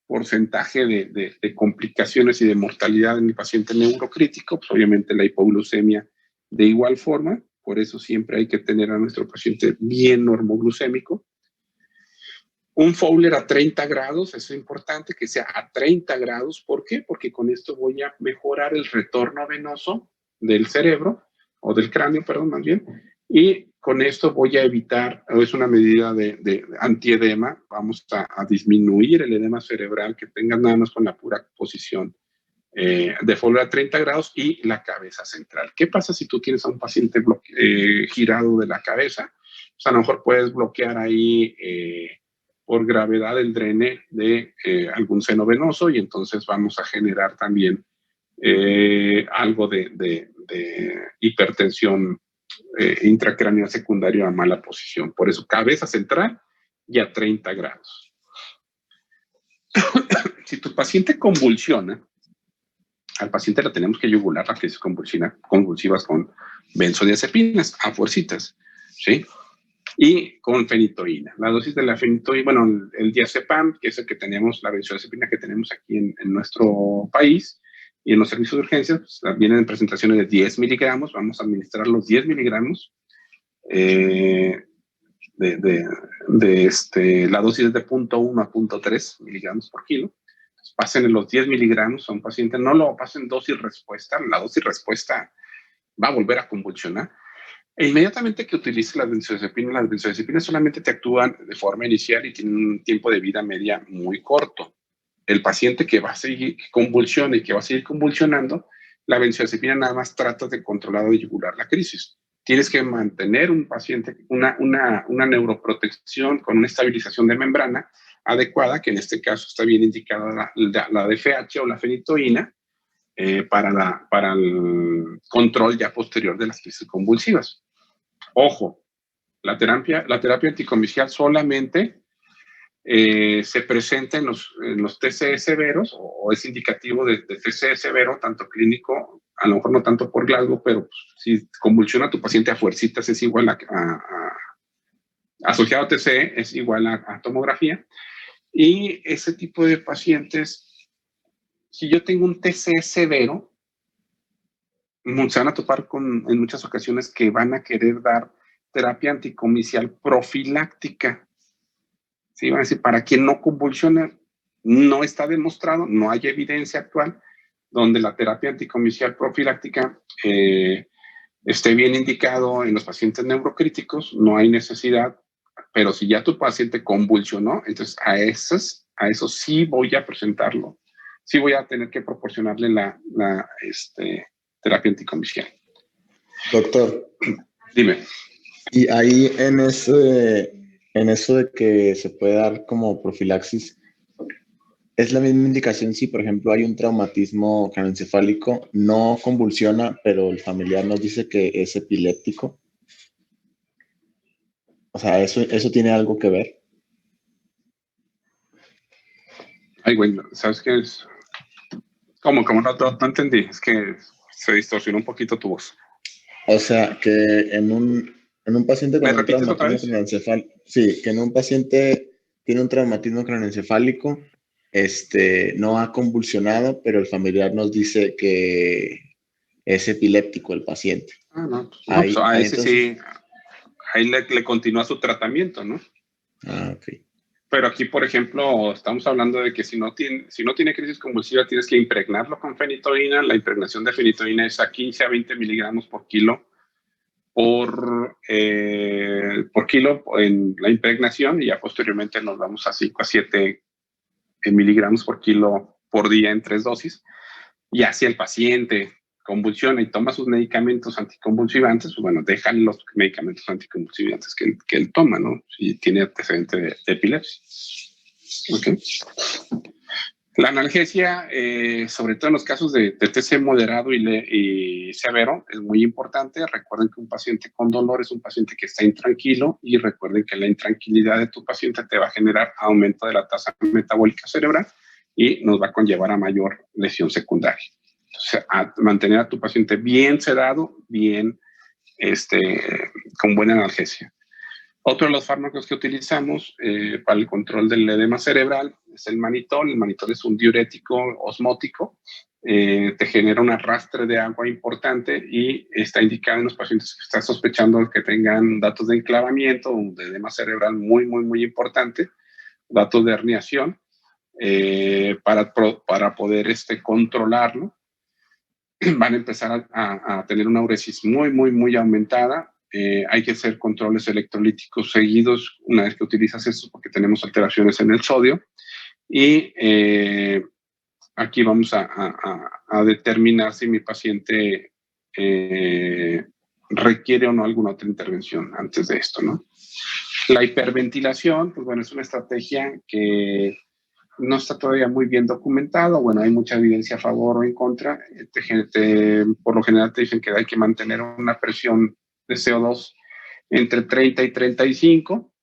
porcentaje de complicaciones y de mortalidad en el paciente neurocrítico. Pues obviamente la hipoglucemia de igual forma. Por eso siempre hay que tener a nuestro paciente bien normoglucémico. Un Fowler a 30 grados, eso es importante que sea a 30 grados. ¿Por qué? Porque con esto voy a mejorar el retorno venoso del cerebro, o del cráneo, perdón, más bien, y con esto voy a evitar, es una medida de antiedema, vamos a disminuir el edema cerebral que tengas nada más con la pura posición de Fowler a 30 grados y la cabeza central. ¿Qué pasa si tú tienes a un paciente girado de la cabeza? Pues a lo mejor puedes bloquear ahí por gravedad el drene de algún seno venoso y entonces vamos a generar también algo de hipertensión intracraneal secundaria a mala posición. Por eso, cabeza central y a 30 grados. Si tu paciente convulsiona, al paciente le tenemos que yugular las crisis convulsivas con benzodiazepinas, a fuercitas, ¿sí? Y con fenitoína. La dosis de la fenitoína, bueno, el diazepam, que es el que tenemos, la benzodiazepina que tenemos aquí en nuestro país y en los servicios de urgencias, pues, vienen en presentaciones de 10 miligramos, vamos a administrar los 10 miligramos. La dosis es de 0.1 a 0.3 miligramos por kilo. Entonces, pasen en los 10 miligramos a un paciente, no lo pasen dosis respuesta, la dosis respuesta va a volver a convulsionar. E inmediatamente que utilices las benzodiazepinas solamente te actúan de forma inicial y tienen un tiempo de vida media muy corto. El paciente que va a seguir convulsiona y que va a seguir convulsionando, la benzodiazepina nada más trata de controlar o de yugular la crisis. Tienes que mantener un paciente, una neuroprotección con una estabilización de membrana adecuada, que en este caso está bien indicada la DFH o la fenitoína, para el control ya posterior de las crisis convulsivas. Ojo, la terapia anticonvulsiva solamente se presenta en los TCE severos, o es indicativo de TCE severo, tanto clínico, a lo mejor no tanto por Glasgow, pero pues, si convulsiona tu paciente a fuercitas es igual asociado a TCE, es igual a tomografía. Y ese tipo de pacientes, si yo tengo un TCE severo, se van a topar en muchas ocasiones que van a querer dar terapia anticomicial profiláctica. ¿Sí? Van a decir, para quien no convulsiona, no está demostrado, no hay evidencia actual donde la terapia anticomicial profiláctica esté bien indicado en los pacientes neurocríticos, no hay necesidad, pero si ya tu paciente convulsionó, entonces a esos sí voy a presentarlo, sí voy a tener que proporcionarle la terapia anticomicial. Doctor. Dime. Y ahí en eso de que se puede dar como profilaxis, ¿es la misma indicación si, por ejemplo, hay un traumatismo craneoencefálico, no convulsiona, pero el familiar nos dice que es epiléptico? O sea, ¿eso tiene algo que ver? Ay, güey, ¿sabes qué es? ¿Cómo no entendí? Es que se distorsionó un poquito tu voz. O sea, que en un paciente con un traumatismo craneoencefálico, sí, que en un paciente tiene un traumatismo craneoencefálico, no ha convulsionado, pero el familiar nos dice que es epiléptico el paciente. No, Ahí- pues a ahí ese entonces- sí, ahí le continúa su tratamiento, ¿no? Ok. Pero aquí, por ejemplo, estamos hablando de que si no tiene crisis convulsiva, tienes que impregnarlo con fenitoína. La impregnación de fenitoína es a 15 a 20 miligramos por kilo por kilo en la impregnación, y ya posteriormente nos vamos a 5 a 7 miligramos por kilo por día en 3 dosis. Y así el paciente convulsiona y toma sus medicamentos anticonvulsivantes, pues bueno, dejan los medicamentos anticonvulsivantes que él toma, ¿no? Si tiene antecedente de epilepsia. ¿Ok? La analgesia, sobre todo en los casos de TC moderado y severo, es muy importante. Recuerden que un paciente con dolor es un paciente que está intranquilo, y recuerden que la intranquilidad de tu paciente te va a generar aumento de la tasa metabólica cerebral y nos va a conllevar a mayor lesión secundaria. Entonces, a mantener a tu paciente bien sedado, bien, con buena analgesia. Otro de los fármacos que utilizamos para el control del edema cerebral es el manitol. El manitol es un diurético osmótico, te genera un arrastre de agua importante y está indicado en los pacientes que están sospechando que tengan datos de enclavamiento, de edema cerebral muy, muy, muy importante, datos de herniación, para poder controlarlo. Van a empezar a tener una uresis muy, muy, muy aumentada. Hay que hacer controles electrolíticos seguidos una vez que utilizas esto, porque tenemos alteraciones en el sodio. Y aquí vamos a determinar si mi paciente requiere o no alguna otra intervención antes de esto, ¿no? La hiperventilación, pues bueno, es una estrategia que no está todavía muy bien documentado. Bueno, hay mucha evidencia a favor o en contra. Por lo general te dicen que hay que mantener una presión de CO2 entre 30 y 35,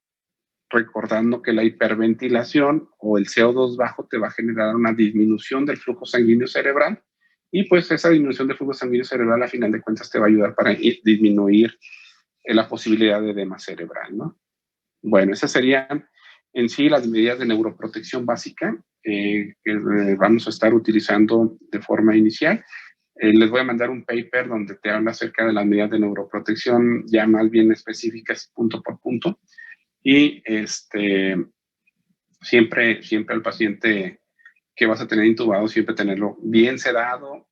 recordando que la hiperventilación o el CO2 bajo te va a generar una disminución del flujo sanguíneo cerebral, y pues esa disminución del flujo sanguíneo cerebral a final de cuentas te va a ayudar para disminuir la posibilidad de edema cerebral, ¿no? Bueno, esas serían en sí las medidas de neuroprotección básica que vamos a estar utilizando de forma inicial. Les voy a mandar un paper donde te habla acerca de las medidas de neuroprotección ya más bien específicas, punto por punto. Y siempre al paciente que vas a tener intubado, siempre tenerlo bien sedado,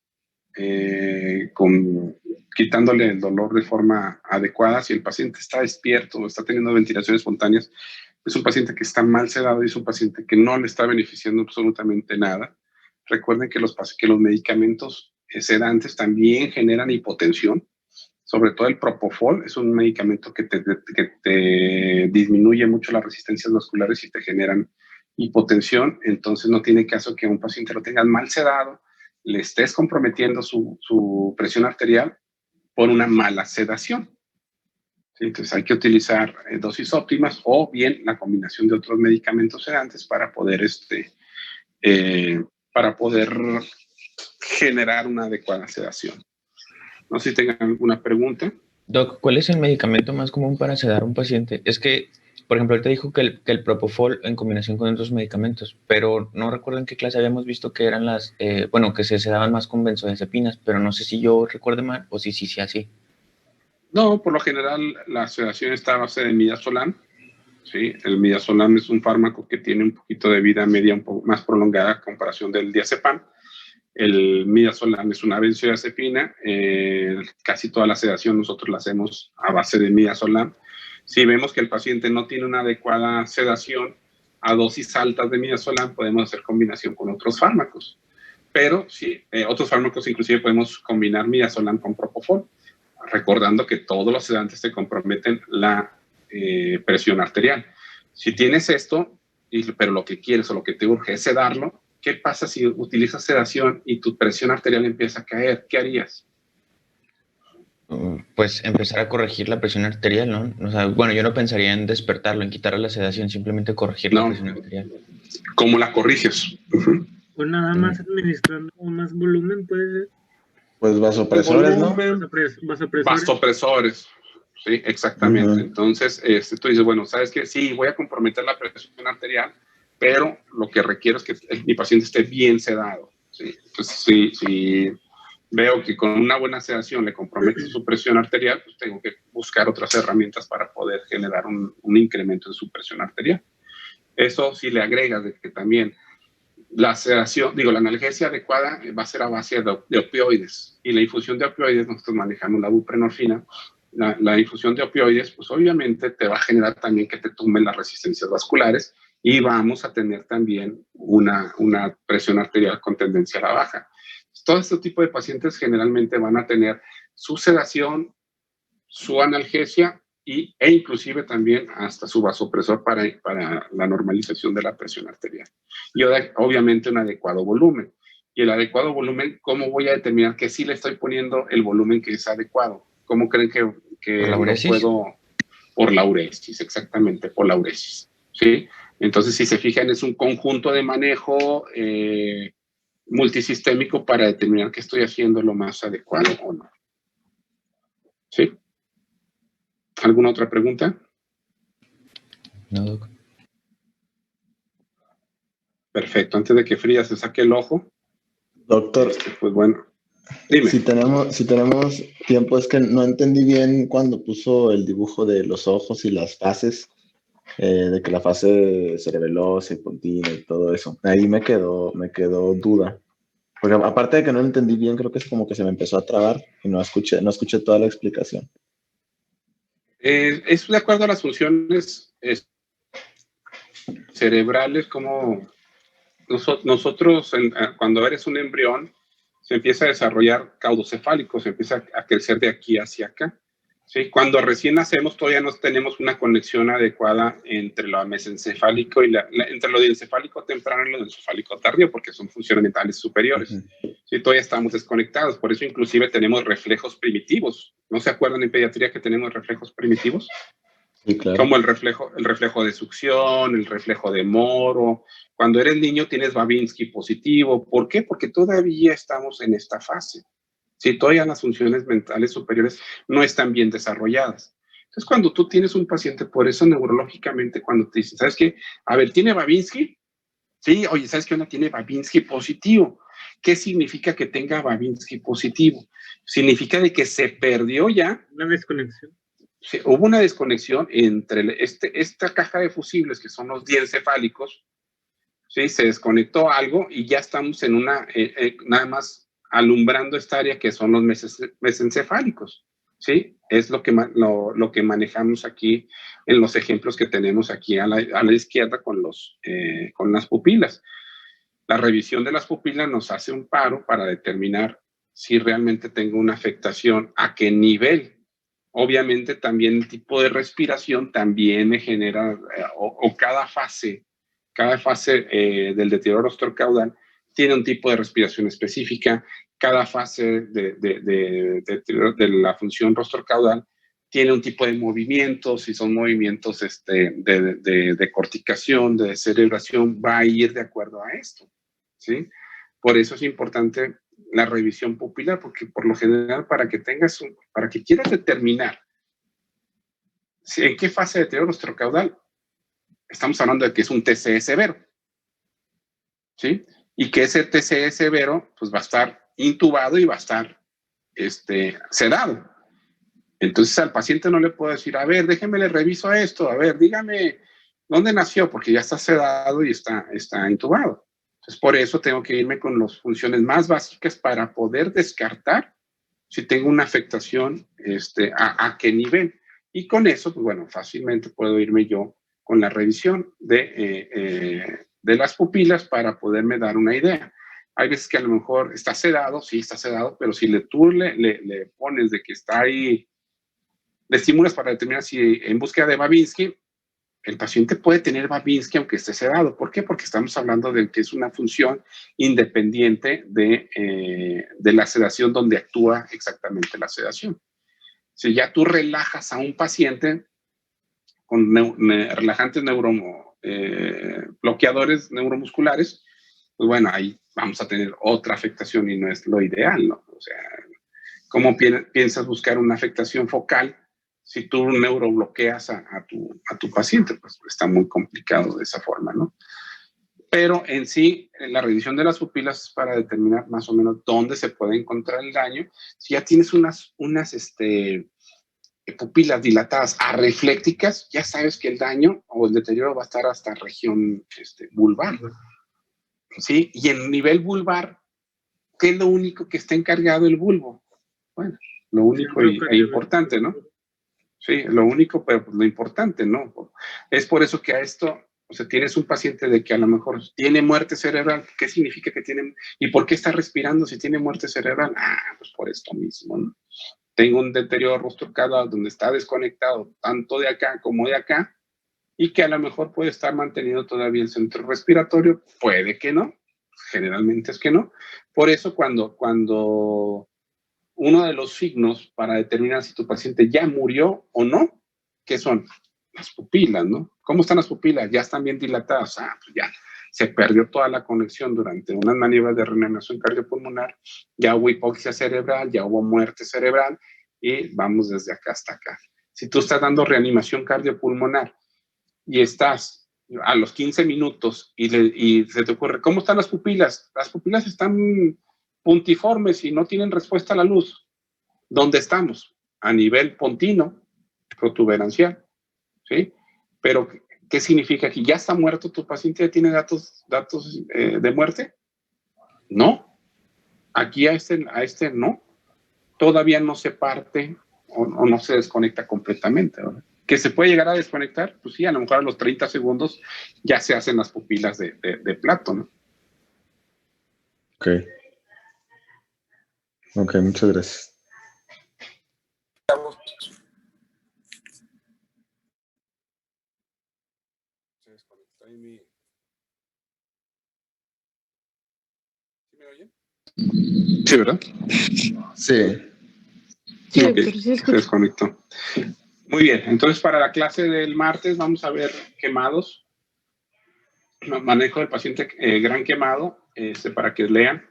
quitándole el dolor de forma adecuada. Si el paciente está despierto o está teniendo ventilaciones espontáneas, es un paciente que está mal sedado y es un paciente que no le está beneficiando absolutamente nada. Recuerden que los medicamentos sedantes también generan hipotensión. Sobre todo el propofol es un medicamento que te disminuye mucho las resistencias vasculares y te generan hipotensión. Entonces no tiene caso que a un paciente lo tengas mal sedado, le estés comprometiendo su presión arterial por una mala sedación. ¿Sí? Entonces hay que utilizar dosis óptimas o bien la combinación de otros medicamentos sedantes para poder generar una adecuada sedación. No sé si tengan alguna pregunta. Doc, ¿cuál es el medicamento más común para sedar a un paciente? Es que, por ejemplo, ahorita dijo que el propofol en combinación con otros medicamentos, pero no recuerdo en qué clase habíamos visto que eran que se sedaban más con benzodiazepinas, pero no sé si yo recuerdo mal o si sí así. No, por lo general la sedación está a base de midazolam. ¿Sí? El midazolam es un fármaco que tiene un poquito de vida media un poco más prolongada a comparación del diazepam. El midazolam es una benzodiazepina. Casi toda la sedación nosotros la hacemos a base de midazolam. Si vemos que el paciente no tiene una adecuada sedación a dosis altas de midazolam, podemos hacer combinación con otros fármacos. Pero sí, otros fármacos inclusive podemos combinar midazolam con propofol, recordando que todos los sedantes te comprometen la presión arterial. Si tienes esto, pero lo que quieres o lo que te urge es sedarlo, ¿qué pasa si utilizas sedación y tu presión arterial empieza a caer? ¿Qué harías? Pues empezar a corregir la presión arterial, ¿no? O sea, bueno, yo no pensaría en despertarlo, en quitarle la sedación, simplemente corregir la presión arterial. ¿Cómo la corriges? O nada más administrando más volumen, puede ser. Pues vasopresores, ¿no? Vasopresores. Sí, exactamente. Entonces, tú dices, bueno, ¿sabes qué? Sí, voy a comprometer la presión arterial, pero lo que requiero es que mi paciente esté bien sedado. ¿Sí? Entonces, si veo que con una buena sedación le compromete su presión arterial, pues tengo que buscar otras herramientas para poder generar un incremento en su presión arterial. Eso si le agregas de que también la sedación, la analgesia adecuada va a ser a base de opioides. Y la infusión de opioides, nosotros manejamos la buprenorfina, la infusión de opioides, pues obviamente te va a generar también que te tumben las resistencias vasculares y vamos a tener también una presión arterial con tendencia a la baja. Todo este tipo de pacientes generalmente van a tener su sedación, su analgesia e inclusive también hasta su vasopresor para la normalización de la presión arterial. Y obviamente un adecuado volumen. Y el adecuado volumen, ¿cómo voy a determinar que sí le estoy poniendo el volumen que es adecuado? ¿Cómo creen que ¿Por la lo puedo? Por la uresis, exactamente, por la uresis. ¿Sí? Entonces, si se fijan, es un conjunto de manejo multisistémico para determinar que estoy haciendo lo más adecuado o no. ¿Sí? ¿Alguna otra pregunta? No, doc. Perfecto. Antes de que Frida se saque el ojo, Doctor, pues bueno, dime. si tenemos tiempo, es que no entendí bien cuando puso el dibujo de los ojos y las fases, de que la fase cerebelosa y pontina y todo eso. Ahí me quedó duda. Porque aparte de que no lo entendí bien, creo que es como que se me empezó a trabar y no escuché toda la explicación. Es de acuerdo a las funciones cerebrales, como nosotros cuando eres un embrión, se empieza a desarrollar caudocefálico, se empieza a crecer de aquí hacia acá. ¿Sí? Cuando recién nacemos todavía no tenemos una conexión adecuada entre lo mesencefálico y entre lo diencefálico temprano y lo encefálico tardío, porque son funciones mentales superiores. Uh-huh. ¿Sí? Todavía estamos desconectados, por eso inclusive tenemos reflejos primitivos. ¿No se acuerdan en pediatría que tenemos reflejos primitivos? Sí, claro. Como el reflejo de succión, el reflejo de Moro. Cuando eres niño tienes Babinski positivo. ¿Por qué? Porque todavía estamos en esta fase. Si todavía las funciones mentales superiores no están bien desarrolladas. Entonces, cuando tú tienes un paciente, por eso neurológicamente, cuando te dicen, ¿sabes qué? A ver, ¿tiene Babinski? Sí, oye, ¿sabes qué? Una tiene Babinski positivo. ¿Qué significa que tenga Babinski positivo? Significa de que se perdió ya. Una desconexión. Sí, hubo una desconexión entre esta caja de fusibles, que son los diencefálicos, ¿sí? Se desconectó algo y ya estamos en nada más alumbrando esta área que son los mesencefálicos, ¿sí? Es lo que manejamos aquí en los ejemplos que tenemos aquí a la izquierda con las pupilas. La revisión de las pupilas nos hace un paro para determinar si realmente tengo una afectación, a qué nivel. Obviamente también el tipo de respiración también me genera, o cada fase del deterioro rostrocaudal tiene un tipo de respiración específica. Cada fase de la función rostrocaudal tiene un tipo de movimientos, si son movimientos de corticación, de cerebración, va a ir de acuerdo a esto, ¿sí? Por eso es importante la revisión pupilar, porque por lo general para que quieras determinar en qué fase de deterioro rostrocaudal, estamos hablando de que es un TCE severo, ¿sí? Y que ese TCE severo pues va a estar intubado y va a estar sedado. Entonces al paciente no le puedo decir, a ver, déjeme le reviso esto, a ver, dígame dónde nació, porque ya está sedado y está intubado. Entonces por eso tengo que irme con las funciones más básicas para poder descartar si tengo una afectación, a qué nivel. Y con eso, pues bueno, fácilmente puedo irme yo con la revisión de las pupilas para poderme dar una idea. Hay veces que a lo mejor está sedado, sí está sedado, pero si tú le pones de que está ahí, le estimulas para determinar si en búsqueda de Babinski, el paciente puede tener Babinski aunque esté sedado. ¿Por qué? Porque estamos hablando de que es una función independiente de la sedación donde actúa exactamente la sedación. Si ya tú relajas a un paciente con relajantes bloqueadores neuromusculares, pues bueno, ahí vamos a tener otra afectación y no es lo ideal, ¿no? O sea, ¿cómo piensas buscar una afectación focal si tú neurobloqueas a tu paciente? Pues está muy complicado de esa forma, ¿no? pero en sí, la revisión de las pupilas es para determinar más o menos dónde se puede encontrar el daño. Si ya tienes unas pupilas dilatadas areflécticas, ya sabes que el daño o el deterioro va a estar hasta región vulvar, ¿sí? Y en nivel vulvar, ¿qué es lo único que está encargado el bulbo? Bueno, lo único e importante, ¿no? Sí, lo único, pero pues lo importante, ¿no? Es por eso que a esto, o sea, tienes un paciente de que a lo mejor tiene muerte cerebral. ¿Qué significa que tiene? ¿Y por qué está respirando si tiene muerte cerebral? Pues por esto mismo, ¿no? Tengo un deterioro rostro-caudal donde está desconectado tanto de acá como de acá y que a lo mejor puede estar mantenido todavía el centro respiratorio. Puede que no, generalmente es que no. Por eso cuando uno de los signos para determinar si tu paciente ya murió o no, ¿qué son? Las pupilas, ¿no? ¿Cómo están las pupilas? Ya están bien dilatadas. Pues ya se perdió toda la conexión durante unas maniobras de reanimación cardiopulmonar, ya hubo hipoxia cerebral, ya hubo muerte cerebral y vamos desde acá hasta acá. Si tú estás dando reanimación cardiopulmonar y estás a los 15 minutos y se te ocurre, ¿cómo están las pupilas? Las pupilas están puntiformes y no tienen respuesta a la luz. ¿Dónde estamos? A nivel pontino, protuberancial, ¿sí? Pero, ¿qué significa que ya está muerto tu paciente? ¿Ya tiene datos de muerte? No. Aquí a este no. Todavía no se parte o no se desconecta completamente, ¿verdad? ¿Que se puede llegar a desconectar? Pues sí, a lo mejor a los 30 segundos ya se hacen las pupilas de plato, ¿no? Ok, muchas gracias. ¿Sí me oyen? Sí, ¿verdad? Sí. Sí, Ok, doctor, sí se escucho. desconectó. Muy bien, entonces para la clase del martes vamos a ver quemados, manejo del paciente gran quemado, para que lean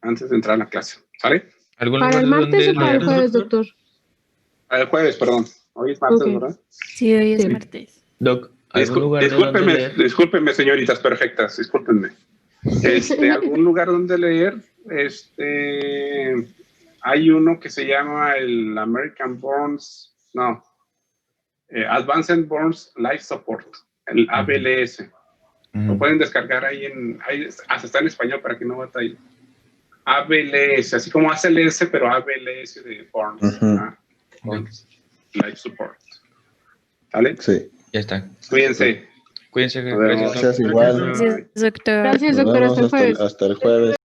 antes de entrar a la clase, ¿sale? ¿Algún ¿Para lugar el de martes donde o para el leer? jueves, doctor? El jueves, perdón. Hoy es martes, Ok. ¿verdad? Sí, hoy es Sí. martes. Doc, ¿algún lugar de donde leer? Discúlpenme, señoritas perfectas, discúlpenme. ¿Algún lugar donde leer? Hay uno que se llama el American Burns, no, Advanced Burns Life Support, el ABLS. Lo pueden descargar ahí hasta está en español para que no batallen. ABLS, así como ACLS, pero ABLS de Burns. Burns Life Support. ¿Vale? Sí. Ya está. Cuídense. Cuídense. Nos vemos. Gracias, Doc. Gracias, igual. Gracias, doctor. Gracias, Nos doctor. vemos Hasta el jueves. hasta el jueves.